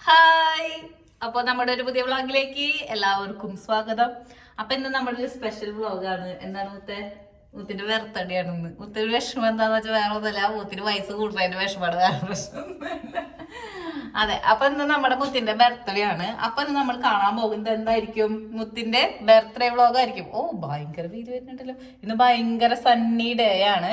Hi, അപ്പോൾ നമ്മുടെ ഒരു പുതിയ വ്ളോഗിലേക്ക് എല്ലാവർക്കും സ്വാഗതം. അപ്പൊ ഇന്ന് നമ്മുടെ ഒരു സ്പെഷ്യൽ വ്ളോഗാണ്. എന്താണ് മുത്തിന്റെ ബർത്ത്ഡേ ആണെന്ന്. മുത്തിന് വിഷമം എന്താന്ന് വെച്ചാൽ വേറെ ഒന്നുമല്ല, മുത്തിന് വയസ്സ് കൂടുന്നതിന്റെ വിഷമാണ്, വേറെ പ്രശ്നം. അതെ, അപ്പൊ ഇന്ന് നമ്മുടെ മുത്തിന്റെ ബർത്ത്ഡേ ആണ്. അപ്പൊ ഇന്ന് നമ്മൾ കാണാൻ പോകുന്നത് എന്തായിരിക്കും? മുത്തിന്റെ ബർത്ത്ഡേ വ്ളോഗ് ആയിരിക്കും. ഓ, ഭയങ്കര വീട് വരുന്നുണ്ടല്ലോ. ഇന്ന് ഭയങ്കര സണ്ണി ഡേ ആണ്.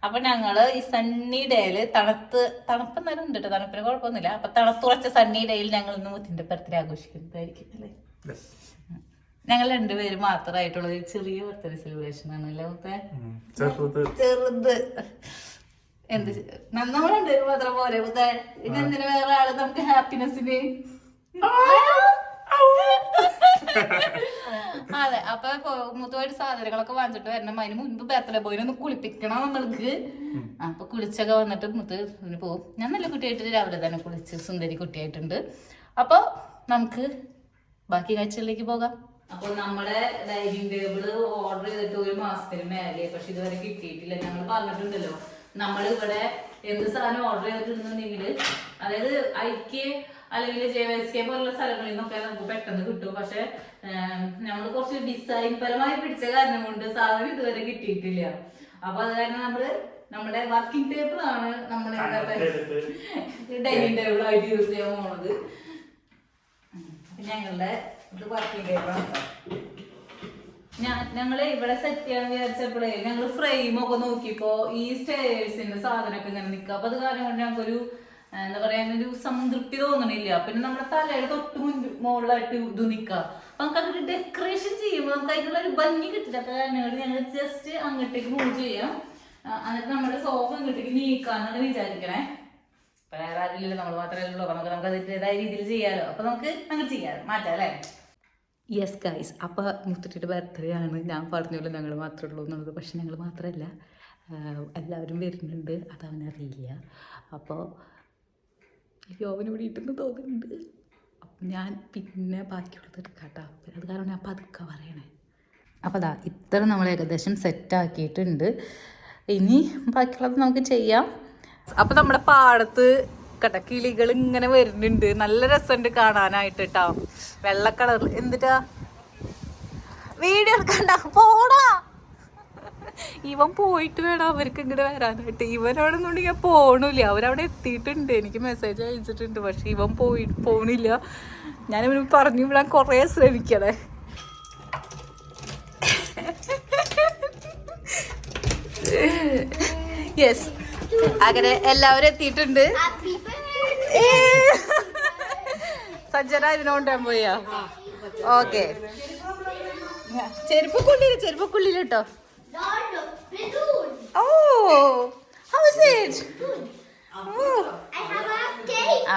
അപ്പൊ ഞങ്ങള് ഈ സണ്ണി ഡേയില് തണുപ്പെന്നാലും ഉണ്ട് കേട്ടോ, തണുപ്പിന് കുഴപ്പമൊന്നുമില്ല. അപ്പൊ തണുത്തുറച്ച സണ്ണി ഡേയിൽ ഞങ്ങൾ ഇന്ന് മുത്തിന്റെ ബർത്ത്ഡേ ആഘോഷിക്കുന്നതായിരിക്കും അല്ലേ. ഞങ്ങൾ രണ്ടുപേരും മാത്രമായിട്ടുള്ള ഒരു ചെറിയ ബർത്ത്ഡേ സെലിബ്രേഷൻ ആണ് അല്ലേ മുത്തേ. ചെറുത് എന്ത് നമ്മൾ രണ്ടുപേരും മാത്രം പോരെ മുത്തേ. പിന്നെ എന്തിനാ വേറെ ആള് നമുക്ക് ഹാപ്പിനെസ്സിന്. അതെ, അപ്പൊ മുത്തോയിട്ട് സാധനങ്ങളൊക്കെ വാങ്ങിച്ചിട്ട് വരണം. അതിന് മുൻപ് ബർത്ത്ഡേ ബോയിനെ ഒന്ന് കുളിപ്പിക്കണം നമ്മൾക്ക്. അപ്പൊ കുളിച്ചൊക്കെ വന്നിട്ട് മുത്തിന് പോകും. ഞാൻ നല്ല കുട്ടിയായിട്ട് രാവിലെ തന്നെ കുളിച്ച് സുന്ദരി കുട്ടിയായിട്ടുണ്ട്. അപ്പൊ നമുക്ക് ബാക്കി കാഴ്ചകളിലേക്ക് പോകാം. അപ്പൊ നമ്മുടെ ഡൈനിങ് ടേബിള് ഓർഡർ ചെയ്തിട്ട് ഒരു മാസത്തിന് മേലെ, പക്ഷെ ഇതുവരെ കിട്ടിയിട്ടില്ല. ഞങ്ങൾ പറഞ്ഞിട്ടുണ്ടല്ലോ, നമ്മൾ ഇവിടെ എന്ത് സാധനം ഓർഡർ ചെയ്തിട്ടുണ്ടെന്നുണ്ടെങ്കിൽ, അതായത് ഐക്യ അല്ലെങ്കിൽ JVSK പോലുള്ള സ്ഥലങ്ങളിൽ നിന്നൊക്കെ നമുക്ക് പെട്ടെന്ന് കിട്ടും. പക്ഷെ നമ്മൾ കുറച്ച് ഡിസൈൻ പരമായി പിടിച്ച കാരണം കൊണ്ട് സാധനം ഇതുവരെ കിട്ടിയിട്ടില്ല. അപ്പൊ അത് കാരണം നമ്മുടെ വർക്കിംഗ് ടേബിൾ ആണ് നമ്മൾ ഡൈനിങ് ടേബിൾ ആയിട്ട് യൂസ് ചെയ്യാൻ പോണത്. ഞങ്ങളുടെ ഇത് വർക്കിംഗ് ടേബിളാണ്. ഞങ്ങള് ഇവിടെ സെറ്റ് ചെയ്യാന്ന് വിചാരിച്ചപ്പോഴേ ഞങ്ങള് ഫ്രെയിമൊക്കെ നോക്കിയപ്പോ ഈ സ്റ്റേഴ്സിന്റെ സാധനമൊക്കെ ഇങ്ങനെ നിൽക്കുക. അപ്പൊ അത് കാരണം കൊണ്ട് ഞങ്ങൾക്കൊരു എന്താ പറയാ, ഒരു സംതൃപ്തി തോന്നണില്ല. പിന്നെ നമ്മുടെ തലയുടെ തൊട്ട് മുകളിലായിട്ട് ഇത് നിൽക്കുക. അപ്പൊ നമുക്ക് അതൊരു ഡെക്കറേഷൻ ചെയ്യുമ്പോൾ നമുക്ക് അതിനുള്ള ഒരു ഭംഗി കിട്ടില്ല. കാരണം ഞങ്ങൾ ജസ്റ്റ് അങ്ങോട്ടേക്ക് മൂവ് ചെയ്യാം, എന്നിട്ട് നമ്മുടെ സോഫ അങ്ങോട്ടേക്ക് നീക്കാന്നാണ് വിചാരിക്കണേ. വേറെ ആരില്ലല്ലോ, നമ്മൾ മാത്രമേ ഉള്ളൂ. അപ്പൊ നമുക്ക് അതിൻ്റെതായ രീതിയിൽ ചെയ്യാലോ. അപ്പൊ നമുക്ക് അങ്ങനെ ചെയ്യാം, മാറ്റാം അല്ലേ. യെസ് ഗൈസ്, അപ്പോൾ മുത്തട്ടിയുടെ ബർത്ത്ഡേ ആണ്. ഞാൻ പറഞ്ഞല്ലോ ഞങ്ങൾ മാത്രമേ ഉള്ളൂ എന്നുള്ളത്. പക്ഷെ ഞങ്ങൾ മാത്രമല്ല, എല്ലാവരും വരുന്നുണ്ട്. അതവനറിയില്ല. അപ്പോൾ യോവന് ഇവിടെ ഇട്ടെന്ന് തോന്നുന്നുണ്ട്. അപ്പം ഞാൻ പിന്നെ ബാക്കിയുള്ളത് എടുക്കാട്ടോ. അത് കാരണം ഞാൻ പതുക്കെ പറയണേ. അപ്പോൾ അതാ ഇത്ര നമ്മൾ ഏകദേശം സെറ്റാക്കിയിട്ടുണ്ട്. ഇനി ബാക്കിയുള്ളത് നമുക്ക് ചെയ്യാം. അപ്പം നമ്മുടെ പാടത്ത് കിളികൾ ഇങ്ങനെ വരുന്നുണ്ട്. നല്ല രസമുണ്ട് കാണാനായിട്ട് കേട്ടോ. വെള്ള കളർ എന്തിട്ടാ വീഡിയോ എടുക്കണ്ട, പോടാ. ഇവൻ പോയിട്ട് വേണം അവർക്ക് ഇങ്ങോട്ട് വരാനായിട്ട്. ഇവനോടൊന്നുണ്ടെങ്കിൽ പോണില്ല. അവരവിടെ എത്തിയിട്ടുണ്ട്, എനിക്ക് മെസ്സേജ് അയച്ചിട്ടുണ്ട്. പക്ഷെ ഇവൻ പോണില്ല. ഞാനിവന് പറഞ്ഞു വിടാൻ കുറേ ശ്രമിക്കണേ. യെസ്, അങ്ങനെ എല്ലാവരും എത്തിയിട്ടുണ്ട്. സജ്ജന ഇതിനോണ്ടാൻ പോയാ. ഓക്കെ, ചെരുപ്പക്കുള്ളിൽ കേട്ടോ.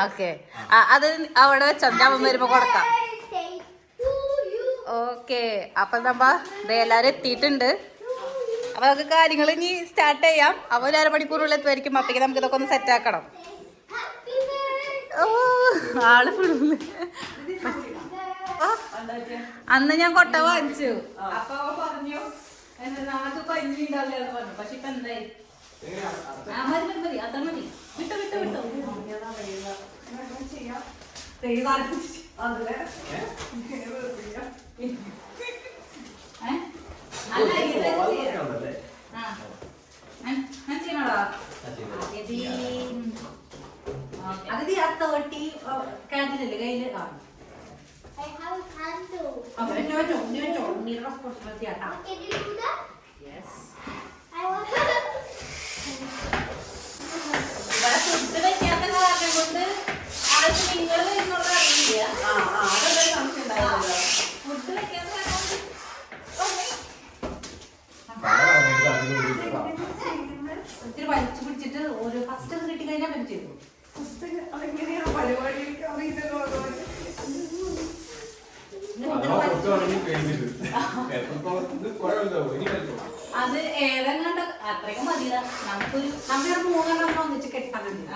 ഓക്കെ, അത് അവിടെ വെച്ചാ അവൻ വരുമ്പോ കൊടുക്കാം. ഓക്കെ, അപ്പൊ നമ്മ എല്ലാരും എത്തിയിട്ടുണ്ട്. അപ്പൊ നമുക്ക് കാര്യങ്ങൾ ഇനി സ്റ്റാർട്ട് ചെയ്യാം. അപ്പൊ ഒരു അരമണിക്കൂറുള്ളിൽ എത്തുമായിരിക്കും. അപ്പേക്ക് നമുക്ക് ഇതൊക്കെ ഒന്ന് സെറ്റ് ആക്കണം. ഓ, ആള് ഫുള്ള്. അന്ന് ഞാൻ കൊട്ട വാങ്ങിച്ചു. അപ്പൊ പറഞ്ഞു നമുക്ക് പഞ്ഞി ഉണ്ടാവില്ല പറഞ്ഞു. പക്ഷെ ഇപ്പൊ എന്തായി? മതി, അത്ര മതി. വിട്ടോ അത് ആ 30 കാൻഡിലല്ലേ കയ്യില്. ഫുഡ് വെക്കാത്ത കാരണം കൊണ്ട് ആൾക്ക് നിങ്ങൾ വരുന്നുള്ള അറിയില്ല. ഫുഡ് വെക്കാത്ത ഒത്തിരി വലിച്ചു പിടിച്ചിട്ട് ഒരു ഫസ്റ്റ് അത് കിട്ടി കഴിഞ്ഞാൽ പറ്റും ചെയ്തു. അത് ഏതെങ്ങാണ്ട് അത്രയ്ക്ക് മതിയ. നമുക്കൊരു നമ്മുടെ 3 ഒന്നിച്ച് കെട്ടാനുണ്ട്.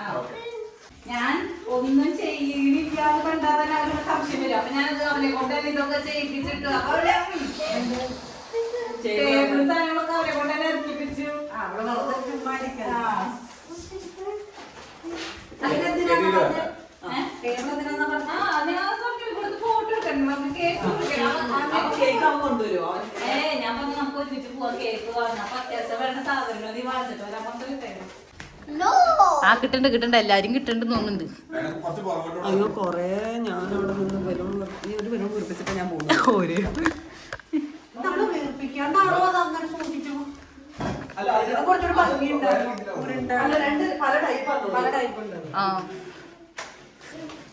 ഞാൻ ഒന്നും ചെയ്യണില്ലാന്ന് കണ്ടാൽ തന്നെ അവരുടെ സംശയം വരും. അപ്പൊ ഞാനത് അവനെ കൊണ്ട് തന്നെ ഇതൊക്കെ ചെയ്യിപ്പിച്ചിട്ട് അപ്പൊ അവിടെ സാധനങ്ങളൊക്കെ അവരെ കൊണ്ട് തന്നെ ഇറക്കിപ്പിച്ചു. ടേബിൾ എന്തിനാ ഞാൻ പറഞ്ഞു നമുക്ക് ഒരുമിച്ച് പോവാൻ കേക്ക് വാങ്ങാം. അപ്പൊ അത്യാവശ്യം വേണ്ട സാധനങ്ങൾ നീ വാങ്ങിച്ചിട്ട് വരാൻ പറഞ്ഞിട്ട് ആ കിട്ടണ്ട് എല്ലാരും കിട്ടണ്ട് തോന്നുന്നുണ്ട്. അയ്യോ കൊറേ ഞാനവിടെ നിന്ന് ബലൂൺ ഒരു ബലൂൺ വീർപ്പിച്ചിട്ട് ഞാൻ പോകുന്നു.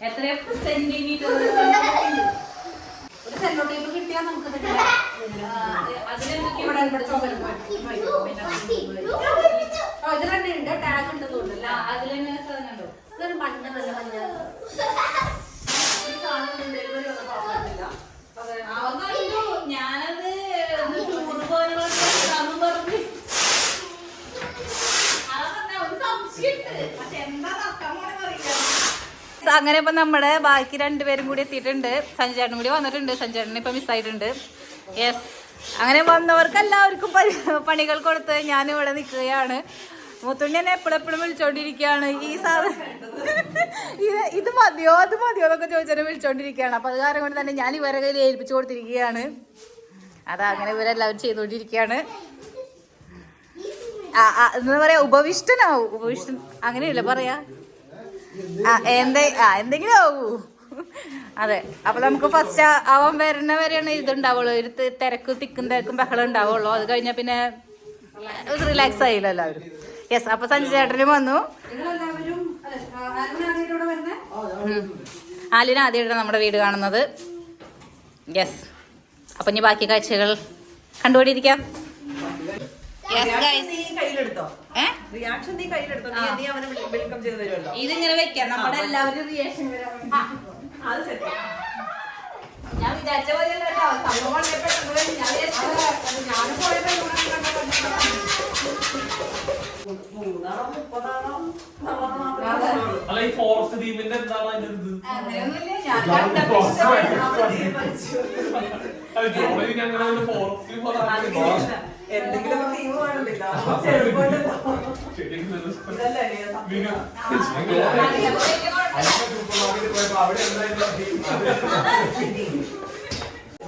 എത്ര സെന്റിമീറ്റർ ഒരു സെല്ലോ ടേപ്പ് കിട്ടിയാൽ നമുക്ക് ടാഗ് ഉണ്ടെന്നുണ്ടല്ലോ അതിലെന്നെ സാധനമുണ്ടോ ഇതൊരു മഞ്ഞ നല്ല മഞ്ഞ ഞാനത് ടൂറ് പോലെ പറഞ്ഞു അങ്ങനെ ഇപ്പൊ നമ്മുടെ ബാക്കി രണ്ടുപേരും കൂടി എത്തിയിട്ടുണ്ട്. സഞ്ജേട്ടനും കൂടി വന്നിട്ടുണ്ട്. സഞ്ജേട്ടൻ ഇപ്പൊ മിസ്സായിട്ടുണ്ട്. യെസ്, അങ്ങനെ വന്നവർക്ക് എല്ലാവർക്കും പണികൾ കൊടുത്ത് ഞാൻ ഇവിടെ നിൽക്കുകയാണ്. മുത്തുണ്ണി എന്നെ എപ്പോഴെപ്പോഴും വിളിച്ചോണ്ടിരിക്കുകയാണ്. ഈ സാധനം ഇത് മതിയോ അത് മതിയോ എന്നൊക്കെ ചോദിച്ചാൽ വിളിച്ചോണ്ടിരിക്കുകയാണ്. അപ്പൊ അത് കാരണം കൊണ്ട് തന്നെ ഞാൻ ഇവരെ കയ്യിൽ ഏൽപ്പിച്ചു കൊടുത്തിരിക്കുകയാണ്. അങ്ങനെ ഇവരെല്ലാവരും ചെയ്തോണ്ടിരിക്കുകയാണ്. എന്താ പറയാ, ഉപവിഷ്ടനാവും. ഉപവിഷ്ടൻ അങ്ങനെയല്ല പറയാ, എന്തെങ്കിലും ആവൂ. അതെ, അപ്പൊ നമുക്ക് ഫസ്റ്റ് അവൻ വരുന്ന വരെയാണ് ഇതുണ്ടാവുള്ളൂ. ഒരു തിരക്കും ബഹളം ഉണ്ടാവുള്ളൂ. അത് കഴിഞ്ഞാൽ പിന്നെ റിലാക്സ് ആയില്ല എല്ലാവരും. യെസ്, അപ്പൊ സഞ്ജയ് ചേട്ടനും വന്നു. ആലിന് ആദ്യമായിട്ടാണ് നമ്മുടെ വീട് കാണുന്നത്. യെസ്, അപ്പൊ ഇനി ബാക്കി കാഴ്ചകൾ കണ്ടുകൊണ്ടിരിക്കാം. ഇതിങ്ങനെ വെക്കാം, നമ്മുടെ എല്ലാവരും റിയാക്ഷൻ ഞാൻ വിചാരിച്ച പോലെ എന്തെങ്കിലും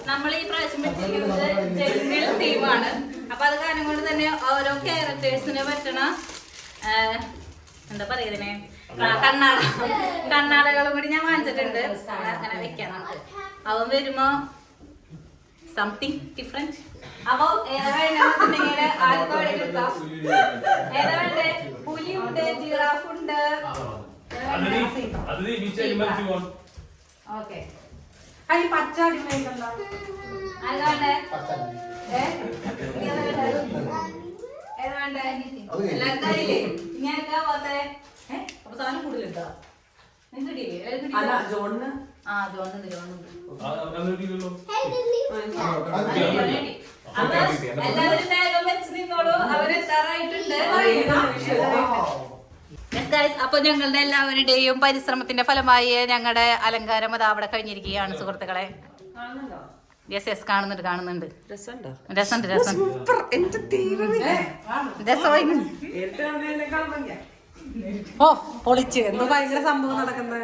നമ്മൾ ഈ പ്രാവശ്യം വെച്ചിരിക്കുന്നത് ജനറൽ തീമാണ്. അപ്പൊ അത് കാരണം കൊണ്ട് തന്നെ ഓരോ ക്യാരക്ടേഴ്സിനെ പറ്റണ എന്താ പറയുന്നതിനെ കണ്ണാടകളും കൂടി ഞാൻ വാങ്ങിച്ചിട്ടുണ്ട്. അങ്ങനെ വെക്കാം നമുക്ക്. അവൻ വരുമ്പോ സംതിങ് ഡിഫറെന്റ്. അപ്പൊ ഏതാ വേണ്ടെന്നുണ്ടെങ്കിൽ ആദ്യത്തെ വഴി എടുക്കാം. ഏതാ വേണ്ടേ? പുലിയുണ്ട്, ജിറാഫ് ഉണ്ട്. ഓക്കെ, പച്ച ഏതാ വേണ്ടേ? ഏതാ വേണ്ടേ? എല്ലാവർക്കും അറിയില്ലേ? ഇങ്ങനെയൊക്കെ പോത്തെ അപ്പൊ സാധനം കൂടുതലുണ്ടോ? ജോണിന് എല്ലാവരും വേഗം വെച്ച് നിന്നോളൂ, അവരെത്താറായിട്ടുണ്ട്. അപ്പൊ ഞങ്ങളുടെ എല്ലാവരുടെയും പരിശ്രമത്തിന്റെ ഫലമായി ഞങ്ങളുടെ അലങ്കാരം അത് അവിടെ കഴിഞ്ഞിരിക്കുകയാണ് സുഹൃത്തുക്കളെ. യെസ് യെസ്, കാണുന്നുണ്ട്. രസമുണ്ട്. ഓ പൊളിച്ച് എന്തോ ഭയങ്കര സംഭവം നടക്കുന്ന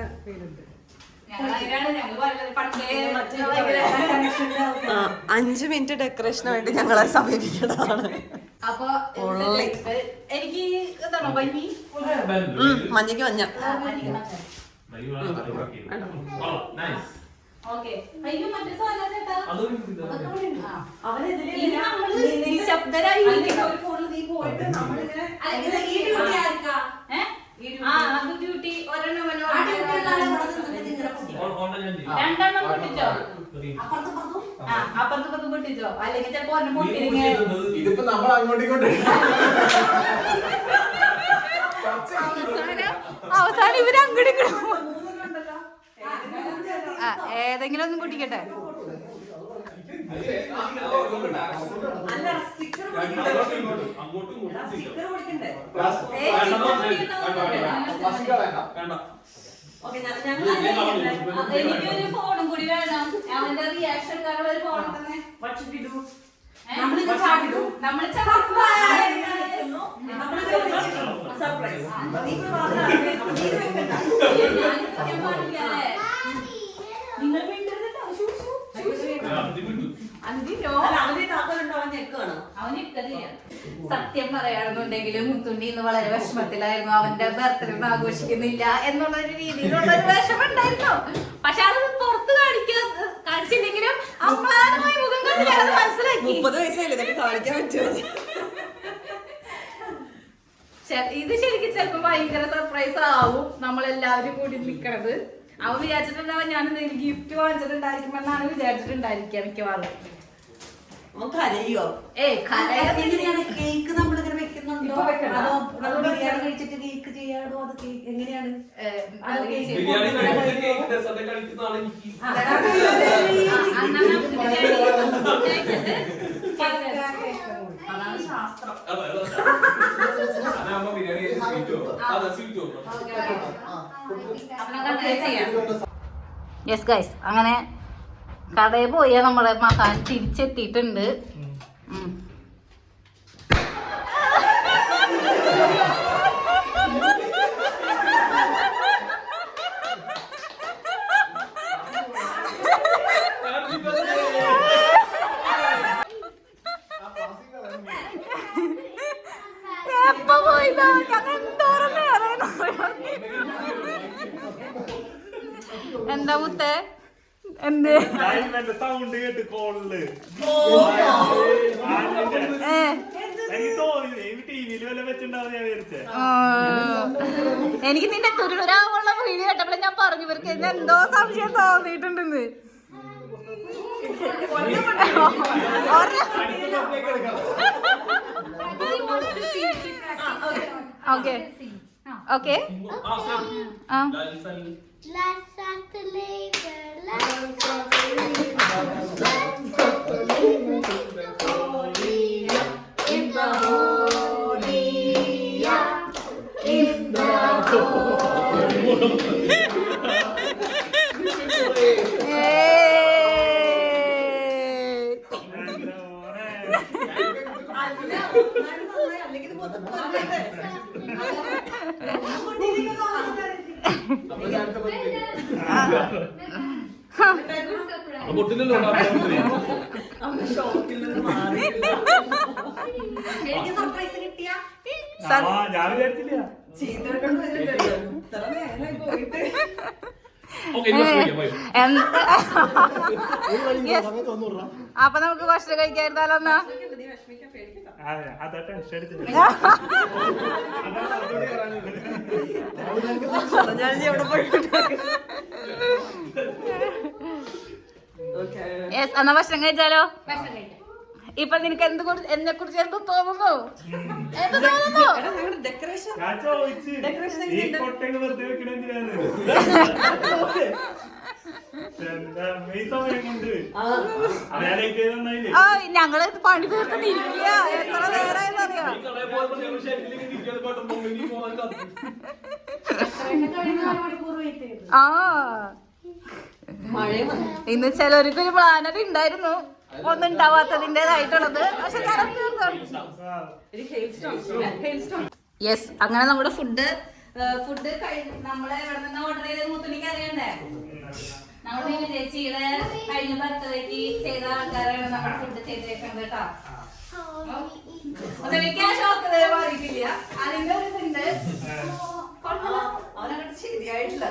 5 മിനിറ്റ് ഡെക്കറേഷന് വേണ്ടി ഞങ്ങളെ സമീപിക്കുന്നതാണ്. അപ്പൊ എനിക്ക് മഞ്ഞക്ക് മഞ്ഞ രണ്ടെണ്ണം പൊട്ടിച്ചോ, അപ്പുറത്ത് പൊട്ടിച്ചോ, അല്ലെങ്കിൽ ചിലപ്പോ ഇതിപ്പോ നമ്മൾ അങ്ങോട്ടിങ്ങോട്ട് അവസാനം ഇവര് അങ്ങോട്ട് ഏതെങ്കിലും ഒന്നും പൊട്ടിക്കട്ടെ. എനിക്കൊരു ഫോണും കൂടി വേണം. അവന്റെ റിയാക്ഷൻ കാരണം ഒരു ഫോൺ തന്നെ നിങ്ങൾ അതിനോ അവന് താക്കലുണ്ടോ? അവൻ ഞെക്കാണോ? അവൻ ഇട്ടത് ചെയ്യാം. സത്യം പറയുകയാണെന്നുണ്ടെങ്കിലും മുത്തുണ്ണി ഇന്ന് വളരെ വിഷമത്തിലായിരുന്നു. അവന്റെ ബർത്ത്ഡേ ഒന്നും ആഘോഷിക്കുന്നില്ല എന്നുള്ള ഒരു രീതിയിലുള്ള ഒരു വിഷമം ഉണ്ടായിരുന്നു. പക്ഷെ അത് പുറത്ത് കാണിച്ചില്ലെങ്കിലും അമ്മാനമായി മുഖം കണ്ട് ഞാനത് മനസ്സിലാക്കി. 30 വയസ്സായില്ലേ ഇതൊക്കെ കാണിക്കാൻ പറ്റുമോ? ഇത് ശരിക്കും ചിലപ്പോ ഭയങ്കര സർപ്രൈസ് ആവും നമ്മളെല്ലാവരും കൂടി നിൽക്കണത്. അവൻ വിചാരിച്ചിട്ടുണ്ടാവും ഞാൻ എന്തെങ്കിലും ഗിഫ്റ്റ് വാങ്ങിച്ചിട്ടുണ്ടായിരിക്കുമെന്നാണ് വിചാരിച്ചിട്ടുണ്ടായിരിക്കുക മിക്കവാറും. കരയോ? കേക്ക് നമ്മളിങ്ങനെ വെക്കുന്നുണ്ടോ? അതോ ബിരിയാണി കഴിച്ചിട്ട് കേക്ക് ചെയ്യാടോ? അത് എങ്ങനെയാണ്? ബിരിയാണി കഴിച്ചിട്ട് കേക്ക് ഡെസേർട്ട് കഴിക്കുന്നതാണ് എനിക്ക്. അതാണ് ശാസ്ത്രം. അതാകുമ്പോ ബിരിയാണി സ്വീറ്റോ അതെ സ്വീറ്റോ. യെസ് ഗൈസ്, അങ്ങനെ കടയിൽ പോയാ നമ്മുടെ മഹാൻ തിരിച്ചെത്തിയിട്ടുണ്ട്. എപ്പോ പോയതാ? ഞങ്ങൾ എന്തോരം നേരം എന്താ മുത്തേ? എന്ത് സൗണ്ട് കേട്ട് കോളില് എനിക്ക് നിന്റെ തുരുരാവുള്ള വീഡിയോ കേട്ടപ്പോൾ ഞാൻ പറഞ്ഞു ഇവർക്ക് എന്തോ സംശയം തോന്നിയിട്ടുണ്ടെന്ന്. ഓക്കെ ഓക്കെ ആ Let's start the labor. അപ്പൊ നമുക്ക് ഭക്ഷണം കഴിക്കായിരുന്നാലോ എന്നാ? എന്നാ ഭക്ഷണം കഴിച്ചാലോ? ഇപ്പൊ നിനക്ക് എന്നെ കുറിച്ച് എന്ത് തോന്നുന്നു? എന്ത് തോന്നുന്നു? ഞങ്ങള് പണി തീർത്തിരിക്കുക. എത്ര നേരമായെന്നറിയാം. ആ ഇന്ന് ചിലർക്കൊരു പ്ലാനർ ഉണ്ടായിരുന്നു, ഒന്നും ഉണ്ടാവാത്തതിൻ്റെതായിട്ടുള്ളത്. പക്ഷെ യെസ്, അങ്ങനെ നമ്മുടെ ഫുഡ് നമ്മളെ ഇവിടെ നിന്ന് ഓർഡർ ചെയ്ത് മുത്തുണിക്ക് അറിയണ്ടേ? നമ്മൾ പിന്നെ ചേച്ചിയുടെ കഴിഞ്ഞ ബർത്ത്ഡേക്ക് ചെയ്ത ആൾക്കാരാണ് നമ്മുടെ ഫുഡ് ചെയ്തേക്കുന്നത് കേട്ടോ. മുത്തുണിക്ക് ആ ഷോക്ക് മാറിയിട്ടില്ല, അതിന്റെ ഒരു ഇതുണ്ട്. അവനങ്ങോട്ട് ശരിയായിട്ടില്ല.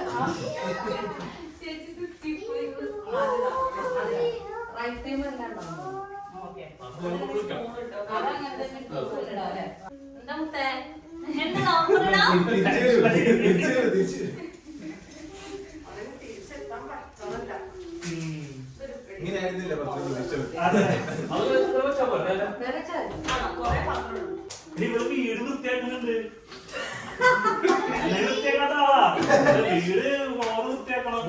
എന്താ മുത്തേ? എന്താ വീട് വൃത്തിയാക്കുന്നുണ്ട്. വൃത്തിയാക്കാത്ത വീട് ഓറ് വൃത്തിയാക്കണം.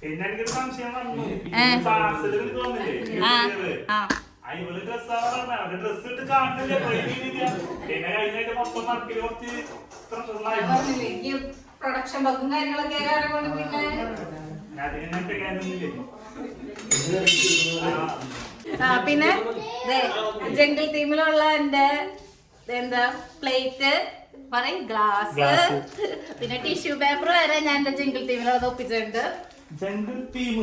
പിന്നെ എനിക്കൊരു സംശയം വന്നു. പാർസല് വന്നില്ലേ ഇവള് ഡ്രസ്സാണ് അവരുടെ ഡ്രസ് ഇട്ട് കാണില്ല. പിന്നെ കഴിഞ്ഞായിട്ട് മൊത്തം നടക്കില്ല. കുറച്ച് പ്രൊഡക്ഷൻ വർക്കും കാര്യങ്ങളൊക്കെ കൊണ്ട് പിന്നെ പിന്നെ ജംഗിൾ തീമിലുള്ള എന്റെ എന്താ പ്ലേറ്റ് പറയും ഗ്ലാസ്, പിന്നെ ടിഷ്യൂ പേപ്പർ വരെ ഞാൻ എന്റെ ജിങ്കിൾ ടീമിൽ അത് ഒപ്പിച്ചിട്ടുണ്ട്. ജംഗിൾ ടീം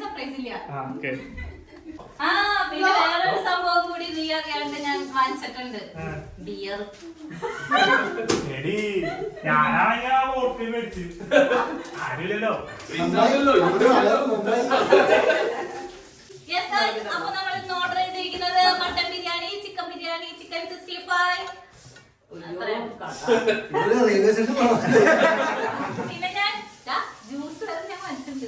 സർപ്രൈസ് ഇല്ല. ആ പിന്നെ വേറൊരു സംഭവം കൂടി നീ അറിയാണ്ട് ഞാൻ വാങ്ങിച്ചിട്ടുണ്ട്. ബിയർ. ഞാനാണെങ്കിൽ ആ വോട്ട് മേടിച്ചു ആരില്ലല്ലോ. Yes, guys. അപ്പൊ നമ്മൾ ഇന്ന് ഓർഡർ ചെയ്തിരിക്കുന്നത് mutton biryani, chicken biryani, chicken 65. പിന്നെ ഞാൻ ജ്യൂസ് ഞാൻ വാങ്ങിച്ചിട്ടുണ്ട്.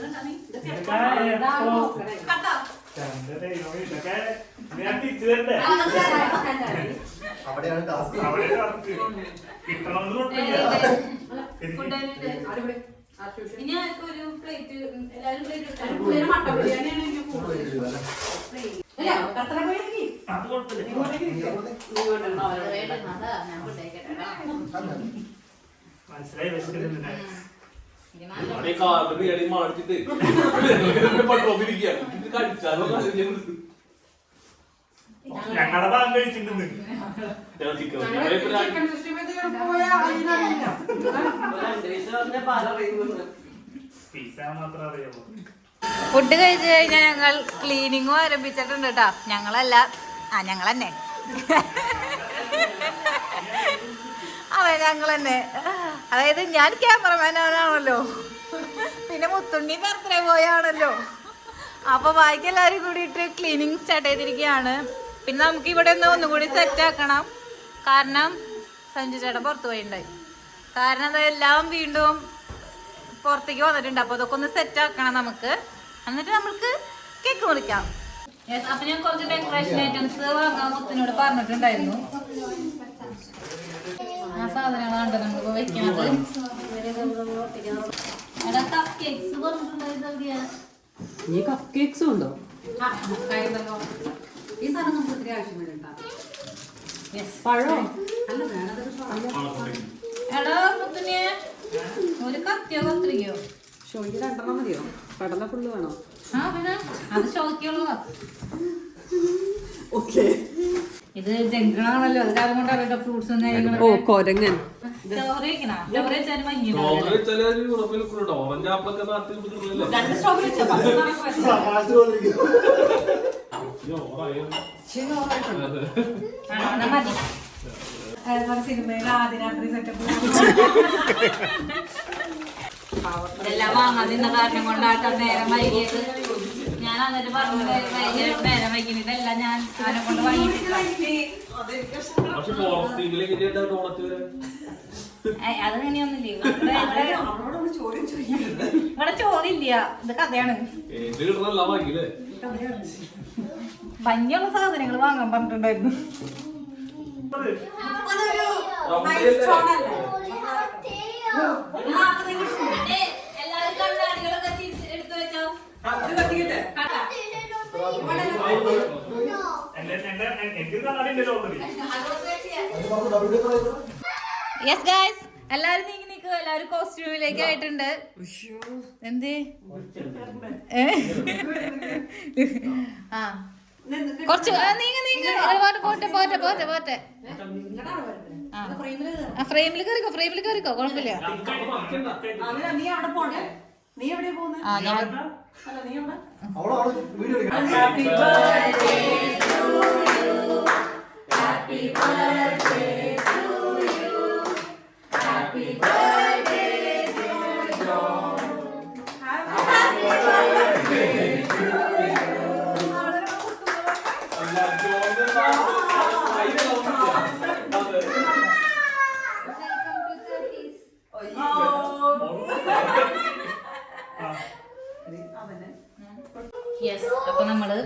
ഞാൻ തിരിച്ചു തരണ്ടേ? അവിടെ കിട്ടണമെന്ന് തൊട്ടില്ല. ഇനി ആർക്കും ഒരു പ്ലേറ്റ് എല്ലാവരും പ്ലേറ്റ് അത് കുഴപ്പമില്ല. മനസ്സിലായി വിശക്കുന്നില്ല. ബിരിയാണി മാടിച്ചിട്ട് കഴിച്ചാലോ ഞങ്ങളുടെ ഭാഗം കഴിച്ചിട്ടുണ്ട്. പിസ്സ മാത്രം അറിയാമോ? ഫുഡ് കഴിച്ചു കഴിഞ്ഞാൽ ഞങ്ങൾ ക്ലീനിങ്ങും ആരംഭിച്ചിട്ടുണ്ട് കേട്ടോ. ഞങ്ങളല്ല, ഞങ്ങൾ തന്നെ. അതെ, ഞങ്ങൾ തന്നെ. അതായത് ഞാൻ ക്യാമറമാൻ ആണല്ലോ, പിന്നെ മുത്തുണ്ണി ബർത്ത്ഡേ പോയാണല്ലോ. അപ്പൊ ബാക്കി എല്ലാവരും കൂടിയിട്ട് ക്ലീനിങ് സ്റ്റാർട്ട് ചെയ്തിരിക്കുകയാണ്. പിന്നെ നമുക്ക് ഇവിടെ ഒന്ന് ഒന്നുകൂടി സെറ്റ് ആക്കണം. കാരണം സഞ്ജു ചേട്ടൻ പുറത്തു പോയിണ്ടായി. കാരണം അതെല്ലാം വീണ്ടും പുറത്തേക്ക് വന്നിട്ടുണ്ട്. അപ്പൊ അതൊക്കെ ഒന്ന് സെറ്റ് ആക്കണം നമുക്ക്. എന്നിട്ട് നമുക്ക് കേക്ക് മുറിക്കാം. അപ്പൊ ഞാൻ കുറച്ച് ഡെക്കറേഷൻ ഐറ്റംസ് വാങ്ങാൻ മുത്തിനോട് പറഞ്ഞിട്ടുണ്ടായിരുന്നു. ആ സാധനങ്ങളാണ് നമ്മളിപ്പോ വെക്കുന്നത്. കപ്പ് കേക്ക്സ് പറഞ്ഞിട്ടുണ്ടായിരുന്നു. ഈ കപ്പ് കേക്ക്സും ഉണ്ടോ? ഈ സാധനം നമുക്ക് ഒത്തിരി ആവശ്യം വരും. പഴം അല്ല വേണതൊരു എടാ മുത്തുനിയെ ഒരു കത്തിയോ കത്തിരിക്കോ? ഷോയ്ക്ക് 2 മതിയോ? കടല ഫുള്ള് വേണോ? ആ പിന്നെ അത് ഷോക്കുള്ളതാ. ഓക്കെ. ഇത് ജംഗിളാണല്ലോ, അത് കാരണം കൊണ്ടാണ് ഫ്രൂട്ട്സും ഓ, കാര്യങ്ങളൊക്കെ. കൊരങ്ങൻ. ചോറ് വെക്കണോ? ചോറ് വെച്ചാൽ മഞ്ഞ ഓറഞ്ച് ആപ്പിളൊക്കെ നാട്ടിൽ കിട്ടുന്നില്ല. 2 സ്ട്രോബെറി വെച്ചാൽ മതി. സിനിമയിൽ ആദ്യ രാത്രി സെറ്റപ്പ് ഇതെല്ലാം വാങ്ങാൻ നിന്ന കാരണം കൊണ്ടാട്ടോ നേരം വൈകിയത്. ഞാൻ എന്നിട്ട് പറഞ്ഞു നേരം വൈകിന്. ഇതെല്ലാം ഞാൻ അവനെ കൊണ്ട് വാങ്ങിയിട്ടില്ല. അതങ്ങനെയൊന്നുമില്ല. ഇവിടെ ചോറില്ല. ഇത് കഥയാണ്. ഭംഗിയുള്ള സാധനങ്ങൾ വാങ്ങാൻ പറഞ്ഞിട്ടുണ്ടായിരുന്നു. എല്ലാവരും കണ്ണാടികളൊക്കെ എടുത്തു വെച്ചോ. യെസ് ഗൈസ്, എല്ലാരും നീങ്ങി നിൽക്കുക. എല്ലാരും കോസ്റ്റ്യൂമിലേക്ക് ആയിട്ടുണ്ട്. എന്തേ ആ കുറച്ച് നീങ്ങ പോട്ടെ പോട്ടെ പോട്ടെ പോട്ടെ. ഫ്രെയിമിൽ കയറിക്കോ, ഫ്രെയിമിൽ കയറിക്കോ, കുഴപ്പമില്ല. നീ അവിടെ പോണ്ടേ? നീ എവിടെയാ പോകുന്നത്? ആ ഞാൻ അല്ല നീ അവിടെ യെസ്. അപ്പൊ നമ്മള്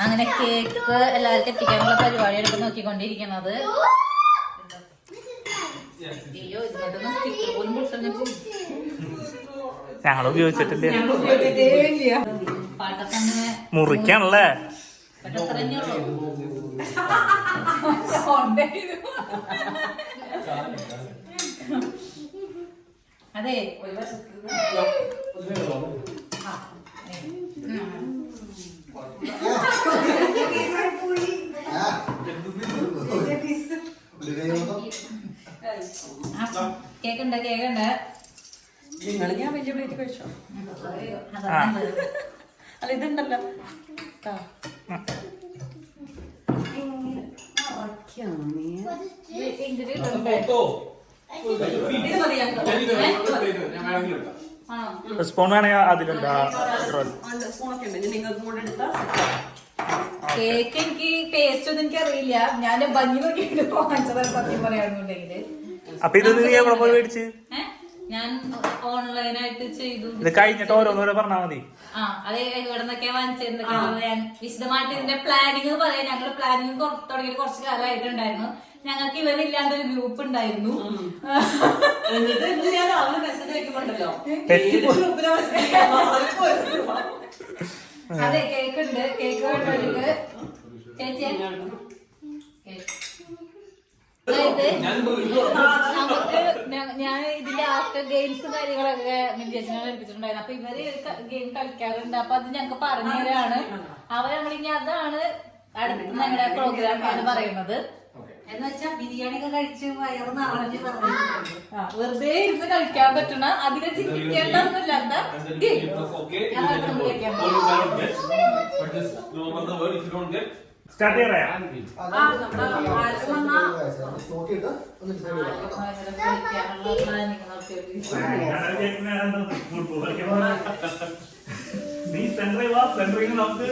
അങ്ങനെ കേക്ക് എല്ലാവർക്കും എത്തിക്കാനുള്ള പരിപാടിയാണ് ഇപ്പൊ നോക്കിക്കൊണ്ടിരിക്കുന്നത്. അയ്യോ, ഇതിനകത്ത് സ്റ്റിക്കർ പോലും പൊളിച്ചു. ഞങ്ങൾ ഉപയോഗിച്ചിട്ടില്ല. പാട്ടൊക്കെ അങ്ങനെ മുറിക്കാണല്ലേ? അതെ ഒരു വശത്ത് കേക്കണ്ട നിങ്ങൾ ഞാൻ വലിയ പ്ലേറ്റ് കഴിച്ചോ? അല്ല ഇതുണ്ടല്ലോ സ്പൂൺ വേണമെങ്കിൽ അതിലുണ്ട് സ്പൂണൊക്കെ ഉണ്ട്. നിങ്ങൾക്ക് കൂടെ എടുത്താൽ കേക്ക് എനിക്ക് ടേസ്റ്റ് ഒന്നും എനിക്ക് അറിയില്ല. ഞാൻ ഭംഗി നോക്കിയിട്ട് വാങ്ങിച്ചതാണ് സത്യം പറയാണെന്നുണ്ടെങ്കില്. അപ്പൊ ഇത് നീ എവിടെ പോയി മേടിച്ച്? ഞാൻ ഓൺലൈനായിട്ട് ചെയ്തു. ഇത് കഴിഞ്ഞിട്ട് ഓരോന്നോരോ പറഞ്ഞാൽ മതി. അതെ എവിടെ നിന്നൊക്കെയാ വാങ്ങിച്ചെന്നൊക്കെ ഞാൻ വിശദമായിട്ട് ഇതിന്റെ പ്ലാനിങ് പറയാം. ഞങ്ങള് പ്ലാനിങ് തുടങ്ങിയിട്ട് കുറച്ച് കാലമായിട്ടുണ്ടായിരുന്നു. ഞങ്ങൾക്ക് ഇവരില്ലാണ്ട് ഒരു ഗ്രൂപ്പ് ഉണ്ടായിരുന്നു. ഞാൻ രാവിലെ മെസ്സേജ് അയക്കുമ്പോണ്ടല്ലോ അതെ കേക്ക് ഉണ്ട്. കേക്ക് വേണ്ടവർക്ക് ചേച്ചി നമുക്ക് ഞാൻ ഇതിന്റെ ആഫ്റ്റർ ഗെയിംസും കാര്യങ്ങളൊക്കെ ചേച്ചിനെ ഏൽപ്പിച്ചിട്ടുണ്ടായിരുന്നു. അപ്പൊ ഇവര് ഗെയിം കളിക്കാറുണ്ട്. അപ്പൊ അത് ഞങ്ങൾക്ക് പറഞ്ഞു തരാണ്. അവർ നമ്മളിനി അതാണ് അടുത്ത ഞങ്ങളുടെ പ്രോഗ്രാം എന്ന് പറയുന്നത്. എന്ന് വെച്ചാൽ ബിരിയാണി ഒക്കെ കഴിച്ച് വയറ് നിറഞ്ഞ് വെറുതെ ഇരുന്ന് കളിക്കാൻ പറ്റണ അധികം ചിന്തിക്കേണ്ടതൊന്നുമില്ലാത്ത ഗെയിം. സ്റ്റാർട്ട് ചെയ്യാ നീ സെൻട്രൽ വാ. സെൻട്രിൽ നമുക്ക്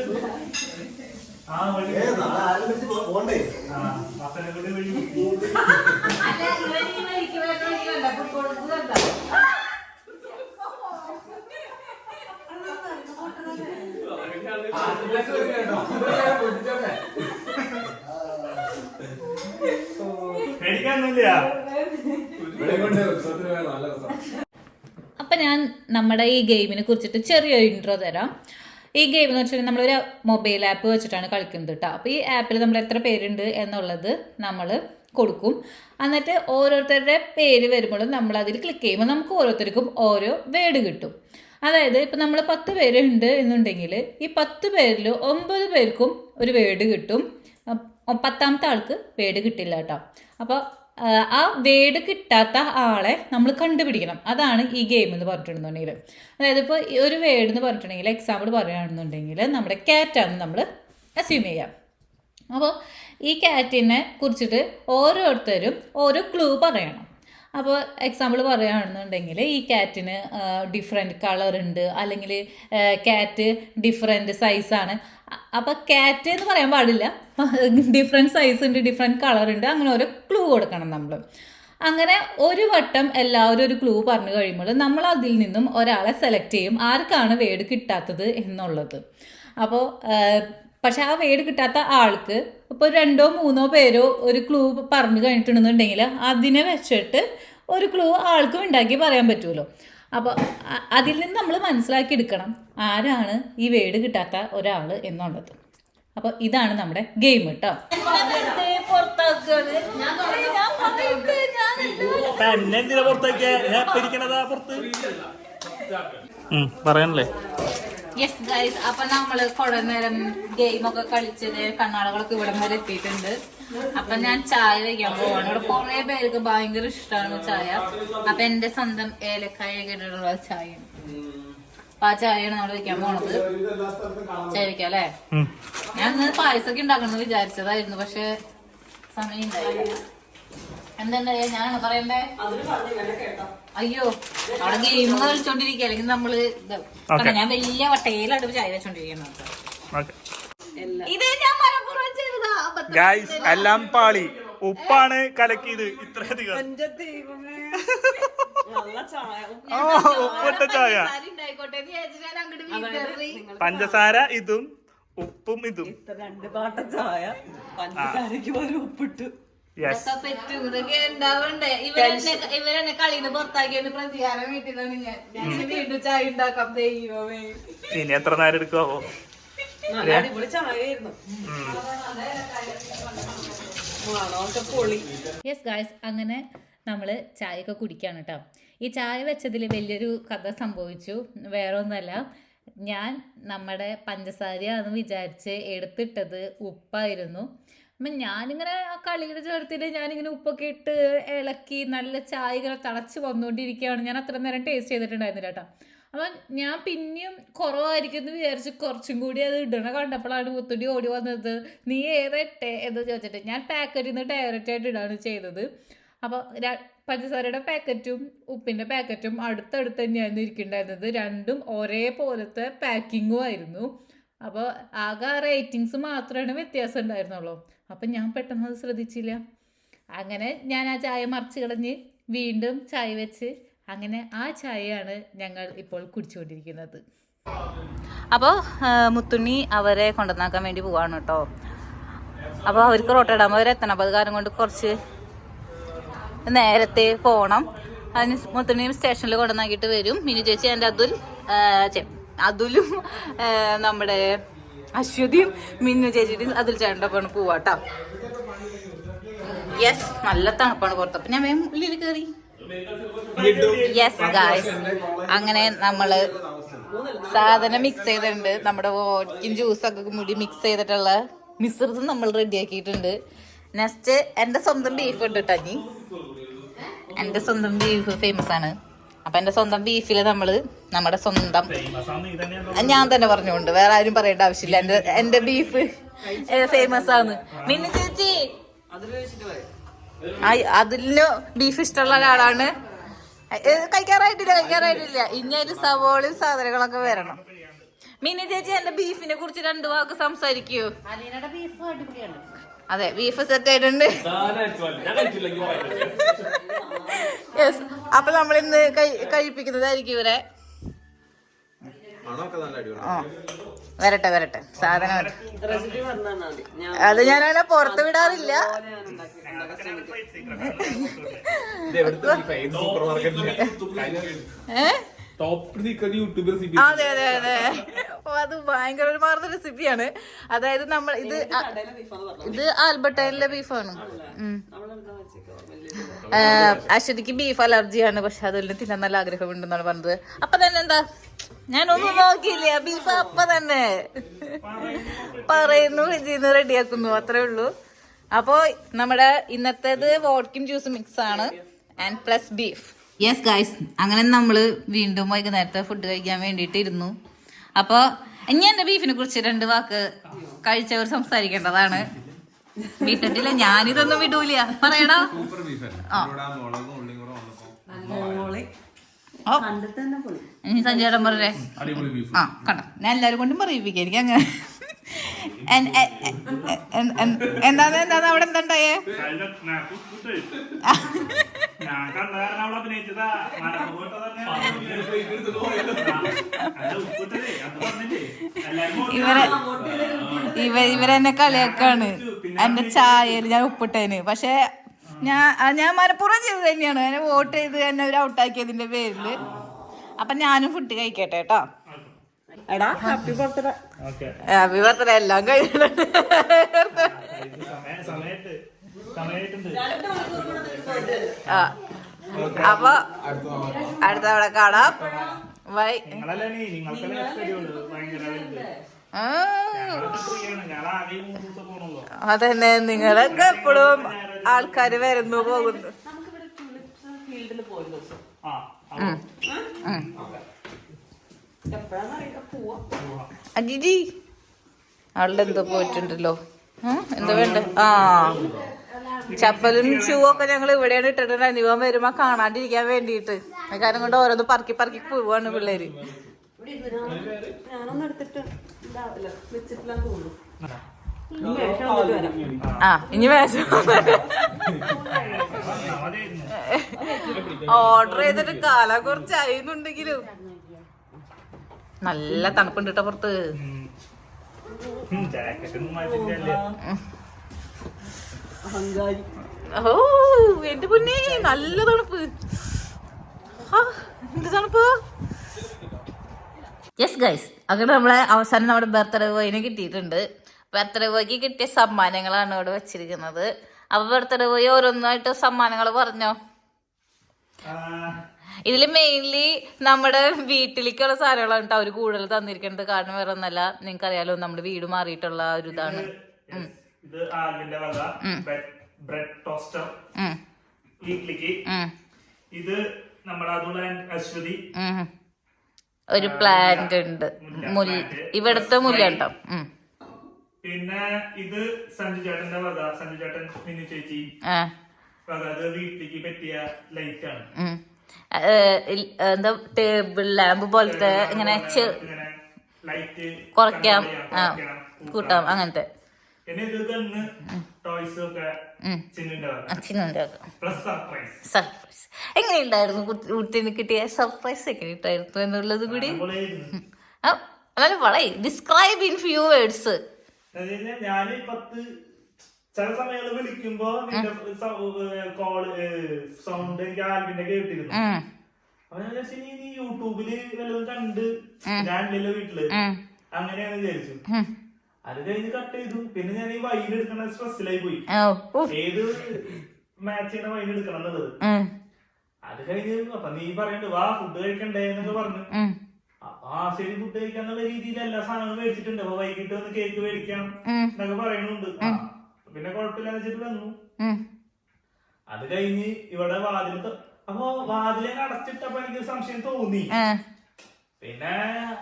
പേടിക്കാനൊന്നുമില്ല. അപ്പൊ ഞാൻ നമ്മുടെ ഈ ഗെയിമിനെ കുറിച്ചിട്ട് ചെറിയൊരു ഇൻട്രോ തരാം. ഈ ഗെയിം എന്ന് വെച്ചിട്ടുണ്ടെങ്കിൽ നമ്മളൊരു മൊബൈൽ ആപ്പ് വെച്ചിട്ടാണ് കളിക്കുന്നത് കേട്ടോ. അപ്പോൾ ഈ ആപ്പിൽ നമ്മൾ എത്ര പേരുണ്ട് എന്നുള്ളത് നമ്മൾ കൊടുക്കും. എന്നിട്ട് ഓരോരുത്തരുടെ പേര് വരുമ്പോഴും നമ്മൾ അതിൽ ക്ലിക്ക് ചെയ്യുമ്പോൾ നമുക്ക് ഓരോരുത്തർക്കും ഓരോ വേർഡ് കിട്ടും. അതായത് ഇപ്പം നമ്മൾ 10 പേരുണ്ട് എന്നുണ്ടെങ്കിൽ ഈ 10 പേരിൽ 9 പേർക്കും ഒരു വേർഡ് കിട്ടും. 10ാമത്തെ ആൾക്ക് വേർഡ് കിട്ടില്ല കേട്ടോ. അപ്പോൾ ആ വേർഡ് കിട്ടാത്ത ആളെ നമ്മൾ കണ്ടുപിടിക്കണം. അതാണ് ഈ ഗെയിം എന്ന് പറഞ്ഞിട്ടുണ്ടെന്നുണ്ടെങ്കിൽ. അതായത് ഇപ്പോൾ ഒരു വേർഡ് എന്ന് പറഞ്ഞിട്ടുണ്ടെങ്കിൽ എക്സാമ്പിൾ പറയുകയാണെന്നുണ്ടെങ്കിൽ നമ്മുടെ ക്യാറ്റാണെന്ന് നമ്മൾ അസ്യൂം ചെയ്യാം. അപ്പോൾ ഈ ക്യാറ്റിനെ കുറിച്ചിട്ട് ഓരോരുത്തരും ഓരോ ക്ലൂ പറയണം. അപ്പോൾ എക്സാമ്പിൾ പറയുകയാണെന്നുണ്ടെങ്കിൽ ഈ ക്യാറ്റിന് ഡിഫറെൻറ്റ് കളറുണ്ട്, അല്ലെങ്കിൽ ക്യാറ്റ് ഡിഫറെൻറ്റ് സൈസാണ്. അപ്പോൾ ക്യാറ്റ് എന്ന് പറയാൻ പാടില്ല, ഡിഫറെൻറ്റ് സൈസ് ഉണ്ട്, ഡിഫറെൻറ്റ് കളറുണ്ട്, അങ്ങനെ ഓരോ ക്ലൂ കൊടുക്കണം നമ്മൾ. അങ്ങനെ ഒരു വട്ടം എല്ലാവരും ഒരു ക്ലൂ പറഞ്ഞു കഴിയുമ്പോൾ നമ്മൾ അതിൽ നിന്നും ഒരാളെ സെലക്ട് ചെയ്യും ആർക്കാണ് വേർഡ് കിട്ടാത്തത് എന്നുള്ളത്. അപ്പോൾ പക്ഷെ ആ വേർഡ് കിട്ടാത്ത ആൾക്ക് ഇപ്പോൾ 2 or 3 പേരോ ഒരു ക്ലൂ പറഞ്ഞു കഴിഞ്ഞിട്ടുണ്ടെന്നുണ്ടെങ്കിൽ അതിനെ വെച്ചിട്ട് ഒരു ക്ലൂ ആൾക്കും ഉണ്ടാക്കി പറയാൻ പറ്റുമല്ലോ. അപ്പോൾ അതിൽ നിന്ന് നമ്മൾ മനസ്സിലാക്കി എടുക്കണം ആരാണ് ഈ വേർഡ് കിട്ടാത്ത ഒരാൾ എന്നുള്ളത്. അപ്പോൾ ഇതാണ് നമ്മുടെ ഗെയിം കേട്ടോ. പറയാനല്ലേ. യെസ് ഗൈസ്, അപ്പൊ നമ്മള് കുറെ നേരം ഗെയിമൊക്കെ കളിച്ചത് കണ്ണാടകളൊക്കെ ഇവിടെ വരെ എത്തിയിട്ടുണ്ട്. അപ്പൊ ഞാൻ ചായ വയ്ക്കാൻ പോവാണ്. ഇവിടെ കുറെ പേർക്ക് ഭയങ്കര ഇഷ്ടമാണ് ചായ. അപ്പൊ എന്റെ സ്വന്തം ഏലക്കായ കേട്ടിട്ടുള്ള ചായ, അപ്പൊ ആ ചായയാണ് നമ്മൾ വയ്ക്കാൻ പോണത്. ചായ വയ്ക്കാം അല്ലേ? ഞാൻ ഇന്ന് പായസമൊക്കെ ഉണ്ടാക്കണമെന്ന് വിചാരിച്ചതായിരുന്നു, പക്ഷെ സമയം ഉണ്ടായില്ല. എന്തുണ്ടായ ഞാനാണ് പറയണ്ടേ? അയ്യോ, അവിടെ ഗെയിം കളിച്ചോണ്ടിരിക്കുക, അല്ലെങ്കിൽ നമ്മള് ഞാൻ വലിയ വട്ടയിലടുപ്പ് ചായ വെച്ചോണ്ടിരിക്കണം. ഇത് ഞാൻ മനഃപൂർവ്വം ചെയ്തതാ. ഗൈസ് എല്ലാം പാളി. ഉപ്പാണ് കലക്കിയത് ഇത്രയധികം. ഉപ്പിട്ട ചായ, പഞ്ചസാര ഇതും ഉപ്പും ഇതും 2 പാട്ട ചായ, പഞ്ചസാരക്ക് പോലും ഉപ്പിട്ടു. ഇവരെന്നെ കളിന്ന് പുറത്താക്കിയെന്ന് പ്രതികാരം വീട്ടിലാണ് ഞാൻ വീണ്ടും ചായ ഉണ്ടാക്കാം. ദൈവമേ, ഇനി എത്ര നേരം എടുക്കുവോ? അടിപൊളി ചായയായിരുന്നു. യെസ് ഗായ്സ്, അങ്ങനെ നമ്മൾ ചായയൊക്കെ കുടിക്കുകയാണ് കേട്ടോ. ഈ ചായ വെച്ചതിൽ വലിയൊരു കഥ സംഭവിച്ചു. വേറെ ഒന്നുമല്ല, ഞാൻ നമ്മുടെ പഞ്ചസാരയാണെന്ന് വിചാരിച്ച് എടുത്തിട്ടത് ഉപ്പായിരുന്നു. അപ്പം ഞാനിങ്ങനെ ആ കളിയുടെ ചേർത്തിട്ട് ഞാനിങ്ങനെ ഉപ്പൊക്കെ ഇട്ട് ഇളക്കി നല്ല ചായ ഇങ്ങനെ തിളച്ച് വന്നുകൊണ്ടിരിക്കുകയാണ്. ഞാൻ അത്ര നേരം ടേസ്റ്റ് ചെയ്തിട്ടുണ്ടായിരുന്നില്ല കേട്ടോ. അപ്പം ഞാൻ പിന്നെയും കുറവായിരിക്കും എന്ന് വിചാരിച്ച് കുറച്ചും കൂടി അത് ഇടണ കണ്ടപ്പോഴാണ് മുത്തുണ്ടി ഓടി വന്നത്. നീ ഏതായിട്ടെ എന്ന് ചോദിച്ചിട്ട് ഞാൻ പാക്കറ്റിൽ നിന്ന് ഡയറക്റ്റായിട്ട് ഇടാണ് ചെയ്തത്. അപ്പോൾ പഞ്ചസാരയുടെ പാക്കറ്റും ഉപ്പിൻ്റെ പാക്കറ്റും അടുത്തടുത്ത് തന്നെയായിരുന്നു ഇരിക്കുന്നുണ്ടായിരുന്നത്. രണ്ടും ഒരേപോലത്തെ പാക്കിങ്ങും ആയിരുന്നു. അപ്പോൾ ആകെ റേറ്റിങ്സ് മാത്രമാണ് വ്യത്യാസം ഉണ്ടായിരുന്നുള്ളൂ. അപ്പം ഞാൻ പെട്ടെന്ന് അത് ശ്രദ്ധിച്ചില്ല. അങ്ങനെ ഞാൻ ആ ചായ മറിച്ച് കളഞ്ഞ് വീണ്ടും ചായ വെച്ച് അങ്ങനെ ആ ചായയാണ് ഞങ്ങൾ ഇപ്പോൾ കുടിച്ചുകൊണ്ടിരിക്കുന്നത്. അപ്പോൾ മുത്തുണ്ണി അവരെ കൊണ്ടുവന്നാക്കാൻ വേണ്ടി പോവാണ് കേട്ടോ. അപ്പോൾ അവർക്ക് റോട്ടയിടാകുമ്പോൾ അവരെത്തണം. അപ്പോൾ അത് കാരണം കൊണ്ട് കുറച്ച് നേരത്തെ പോകണം. അതിന് മുത്തുണ്ണിയും സ്റ്റേഷനിൽ കൊണ്ടുവന്നാക്കിയിട്ട് വരും. മിനി ചേച്ചി എൻ്റെ അതുലും നമ്മുടെ അശ്വതിയും മിന്നു ചേച്ചിയുടെയും അതിൽ ചേട്ടൻ്റെ ഒപ്പം പോവാട്ടോ. യെസ്, നല്ല തണുപ്പാണ് പുറത്ത്. അപ്പം ഞാൻ വേഗം ഉള്ളിൽ കയറി. യെസ് ഗായ്സ്, അങ്ങനെ നമ്മള് സാധനം മിക്സ് ചെയ്തിട്ടുണ്ട്. നമ്മുടെ വോഡ്കയും ജ്യൂസൊക്കെ കൂടി മിക്സ് ചെയ്തിട്ടുള്ള മിശ്രിതം നമ്മൾ റെഡിയാക്കിയിട്ടുണ്ട്. നെക്സ്റ്റ് എൻ്റെ സ്വന്തം ബീഫ് ഉണ്ട് കേട്ടോ. ഇനി എൻ്റെ സ്വന്തം ബീഫ് ഫേമസ് ആണ്. അപ്പം എൻ്റെ സ്വന്തം ബീഫിൽ നമ്മുടെ സ്വന്തം ഞാൻ തന്നെ പറഞ്ഞുകൊണ്ട് വേറെ ആരും പറയേണ്ട ആവശ്യമില്ല. എൻ്റെ ബീഫ് ഫേമസ് ആണ്. മിന്നു ചേച്ചി അതില് ബീഫ് ഇഷ്ടമുള്ള ഒരാളാണ്. കഴിക്കാറായിട്ടില്ല. ഇനി അതിൽ സവോളയും സാധനങ്ങളൊക്കെ വരണം. മിനി ചേച്ചി എന്റെ ബീഫിനെ കുറിച്ച് 2 വാക്ക് സംസാരിക്കൂ. അതെ, ബീഫ് സെറ്റ് ആയിട്ടുണ്ട്. യെസ്, അപ്പൊ നമ്മളിന്ന് കഴിപ്പിക്കുന്നതായിരിക്കും ഇവരെ. വരട്ടെ സാധനം അത് ഞാനങ്ങനെ പുറത്ത് വിടാറില്ല. അതെ അത് ഭയങ്കര ഒരു മാറുന്ന റെസിപ്പിയാണ്. അതായത് നമ്മൾ ഇത് ആൽബർട്ടൈനിലെ ബീഫാണ്. അശ്വതിക്ക് ബീഫ് അലർജിയാണ്. പക്ഷെ അതെല്ലാം തിന്നാൻ നല്ല ആഗ്രഹമുണ്ടെന്നാണ് പറഞ്ഞത്. അപ്പൊ തന്നെ എന്താ, ഞാനൊന്നും നോക്കിയില്ല, ബീഫ് അപ്പ തന്നെ പറയുന്നു, ഫ്രിഡ്ജിന്ന് റെഡിയാക്കുന്നു, അത്രേ ഉള്ളൂ. അപ്പോ നമ്മുടെ ഇന്നത്തേത് വോഡ്കയും ജ്യൂസ് മിക്സ് ആണ് and plus beef. Yes guys, അങ്ങനെ നമ്മള് വീണ്ടും വൈകുന്നേരത്തെ ഫുഡ് കഴിക്കാൻ വേണ്ടിയിട്ട് ഇരുന്നു. അപ്പൊ ഇനി എന്റെ ബീഫിനെ കുറിച്ച് 2 വാക്ക് കഴിച്ചവർ സംസാരിക്കേണ്ടതാണ്. വിട്ടിട്ടില്ല, ഞാനിതൊന്നും വിടൂല. പറയടാ. ഇനി സഞ്ജയടം പറയേ. ആ കണ്ട, ഞാൻ എല്ലാരും കൊണ്ടും പറയിപ്പിക്കാം. എനിക്ക് അങ്ങനെ എന്താണ് അവിടെ എന്താണ്ടായേ? ഇവരെന്നെ കളിയാക്കാണ് എന്റെ ചായയിൽ ഞാൻ ഉപ്പിട്ടേന്. പക്ഷെ ഞാൻ മനഃപൂർവ്വം ചെയ്തത് തന്നെയാണ്. എന്നെ വോട്ട് ചെയ്ത് എന്നെ ഒരു ഔട്ടാക്കിയതിന്റെ പേരില്. അപ്പൊ ഞാനും ഫുഡ് കഴിക്കട്ടെ കേട്ടോ. ഹാപ്പി ബർത്ത്ഡേ എല്ലാം കഴിയുന്നുണ്ട്. അപ്പൊ അടുത്ത അവിടെ കാണാം. ബൈ. അതന്നെ, നിങ്ങളൊക്കെ എപ്പോഴും ആൾക്കാര് വരുന്നു പോകുന്നു. അജിജി അവളുടെ എന്തോ പോയിട്ടുണ്ടല്ലോ. എന്താ വേണ്ട? ആ, ചപ്പലും ഷൂ ഒക്കെ ഞങ്ങൾ ഇവിടെയാണ് ഇട്ടിട്ടുണ്ടായിരുന്നു. ഇവൻ വരുമ്പോ കാണാണ്ടിരിക്കാൻ വേണ്ടിയിട്ട്. കാരണം കൊണ്ട് ഓരോന്ന് പറക്കി പോവാണ് പിള്ളേര്. ആ, ഇനി വേഷം ഓർഡർ ചെയ്തിട്ട് കാലം കുറച്ചായിരുന്നുണ്ടെങ്കിലും നല്ല തണുപ്പുണ്ട് കേട്ടോ പുറത്ത്. ഓ എന്റെ പൊന്നേ, നല്ല തണുപ്പ്. എന്ത് തണുപ്പ്. യെസ് ഗൈസ്, അങ്ങനെ നമ്മളെ അവസാനം നമ്മുടെ ബർത്ത്ഡേ ബോയിനെ കിട്ടിയിട്ടുണ്ട്. ബർത്ത്ഡേ ബോയ്ക്ക് കിട്ടിയ സമ്മാനങ്ങളാണ് ഇവിടെ വെച്ചിരിക്കുന്നത്. അപ്പൊ ബർത്ത്ഡേ ബോയ് ഓരോന്നായിട്ട് സമ്മാനങ്ങൾ പറഞ്ഞോ. ഇതില് മെയിൻലി നമ്മുടെ വീട്ടിലേക്കുള്ള സാധനങ്ങളാണ് കേട്ടോ അവര് കൂടുതൽ തന്നിരിക്കുന്നത്. കാരണം വേറെ ഒന്നല്ല, നിങ്ങൾക്ക് അറിയാലോ നമ്മുടെ വീട് മാറിയിട്ടുള്ള ഒരു ഇതാണ്. ഇത് ആൽവിന്റെ വക ബ്രെഡ് ടോസ്റ്റർ വീട്ടിലേക്ക്. ഇത് നമ്മുടെ അതുപോലെ അശ്വതി ഒരു പ്ലാന്റ് ഉണ്ട്, ഇവിടുത്തെ മുല്ല ഉണ്ടോ. പിന്നെ ഇത് സഞ്ജു ചേട്ടന്റെ വക, സഞ്ജു ചേട്ടൻ മിനി ചേച്ചി വക. അത് വീട്ടിലേക്ക് പറ്റിയ ലൈറ്റ് ആണ്. എന്താ ടേബിൾ ലാമ്പ് പോലത്തെ ഇങ്ങനെ ലൈറ്റ് കുറയ്ക്കാം, കൂട്ടാം അങ്ങനത്തെ. പിന്നെ ഇത് കണ്ണ് ടോയ്സ് ഒക്കെ സർപ്രൈസ്. എങ്ങനെയുണ്ടായിരുന്നു കുട്ടിന് കിട്ടിയ സർപ്രൈസ്? എങ്ങനെയുണ്ടായിരുന്നു എന്നുള്ളത് കൂടി എന്നാലും വളരെ ഡിസ്ക്രൈബ് ഇൻ ഫ്യൂ വേർഡ്സ്. ഞാന് 10 ചില സമയങ്ങള് വിളിക്കുമ്പോ സൗണ്ട് എനിക്ക് ആൽബിന്റെ കേട്ടിരുന്നു. അപ്പൊ ഞാൻ വിചാരിച്ചു നീ യൂട്യൂബില് വല്ലതും കണ്ട് ഞാനില്ലല്ലോ വീട്ടില്, അങ്ങനെയാണ് വിചാരിച്ചു. അത് കഴിഞ്ഞ് കട്ട് ചെയ്തു. പിന്നെ ഞാൻ ഈ വൈൻ എടുക്കണ സ്ട്രെസ്സിലായി പോയി, ഏത് മാച്ചിന്റെ വൈൻ എടുക്കണം എന്നുള്ളത്. അത് കഴിഞ്ഞ് അപ്പൊ നീ പറയണ്ട് വാ ഫുഡ് കഴിക്കണ്ടേ എന്നൊക്കെ പറഞ്ഞു. ശരി ഫുഡ് കഴിക്കാന്നുള്ള രീതിയിൽ എല്ലാ സാധനങ്ങളും മേടിച്ചിട്ടുണ്ട്. അപ്പൊ വൈകിട്ട് വന്ന് കേക്ക് മേടിക്കാം എന്നൊക്കെ പറയണുണ്ട്. പിന്നെ കുഴപ്പമില്ലാന്ന് വെച്ചിട്ട് വന്നു. അത് കഴിഞ്ഞ് ഇവിടെ വാതിൽ, അപ്പൊ വാതിലെ അടച്ചിട്ടപ്പോ എനിക്ക് സംശയം തോന്നി. പിന്നെ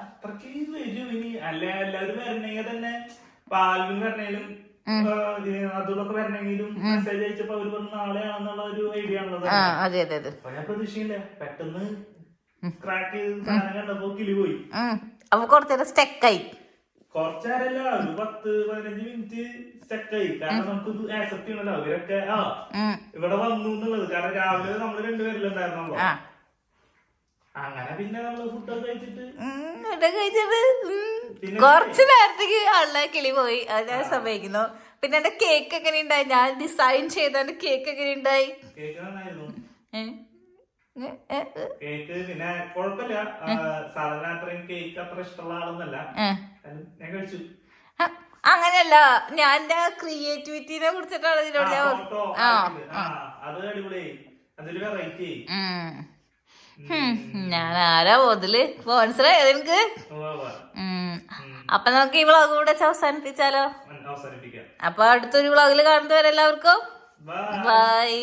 അത്രക്ക് വരും ഇനി അല്ല എല്ലാവരും വരണമെങ്കിൽ തന്നെ പാലും വരണെങ്കിലും അതുകൊണ്ടൊക്കെ വരണമെങ്കിലും മെസ്സേജ് അയച്ചപ്പോ അവര് പറഞ്ഞ നാളെയാണെന്നുള്ള ഒരു ഐഡിയ ആണുള്ളത്. അപ്പൊ ഞാൻ പ്രതീക്ഷയില്ല, പെട്ടെന്ന് ക്രാക്ക് ചെയ്ത് സാധനം കണ്ടപ്പോ കിളി പോയി. അപ്പൊ കുറച്ചേരം സ്റ്റക്കായി. കുറച്ചേരല്ല, ഒരു 10-15 മിനിറ്റ് സ്റ്റക്കായി. കാരണം നമുക്ക് ഇത് ആക്സെപ്റ്റ് ചെയ്യണല്ലോ അവരൊക്കെ ഇവിടെ വന്നു എന്നുള്ളത്. കാരണം രാവിലെ നമ്മള് രണ്ടുപേരിലുണ്ടായിരുന്നല്ലോ. അങ്ങനെ പിന്നെ നമ്മള് ഫുഡൊക്കെ കഴിച്ചിട്ട് കുറച്ചു നേരത്തേക്ക് ആളുടെ കിളി പോയി. അത് ഞാൻ സമ്മതിക്കുന്നു. പിന്നെ എന്റെ കേക്ക് എങ്ങനെ ഉണ്ടായി? ഞാൻ ഡിസൈൻ ചെയ്ത കേക്ക് എങ്ങനെ ഉണ്ടായി? കേക്ക് നന്നായിരുന്നു. കേക്ക് പിന്നെ കുഴപ്പമില്ല. സാധാരണ അത്രയും കേക്ക് അത്ര ഇഷ്ടമുള്ള ആളൊന്നല്ല, ഞാൻ കഴിച്ചു. അങ്ങനെയല്ല, ഞാൻ എന്റെ ക്രിയേറ്റിവിറ്റിനെ കുറിച്ചിട്ടാണ് ഇതിനോട് അത് അടിപൊളി, അതൊരു വെറൈറ്റി. ഞാൻ ആരാ മുതല് മനസ്സിലായത് എനിക്ക്. അപ്പൊ നമുക്ക് ഈ വ്ളോഗ് കൂടെ അവസാനിപ്പിച്ചാലോ? അപ്പൊ അടുത്തൊരു വ്ളോഗില് കാണുന്നവരെല്ലാവർക്കും ബൈ.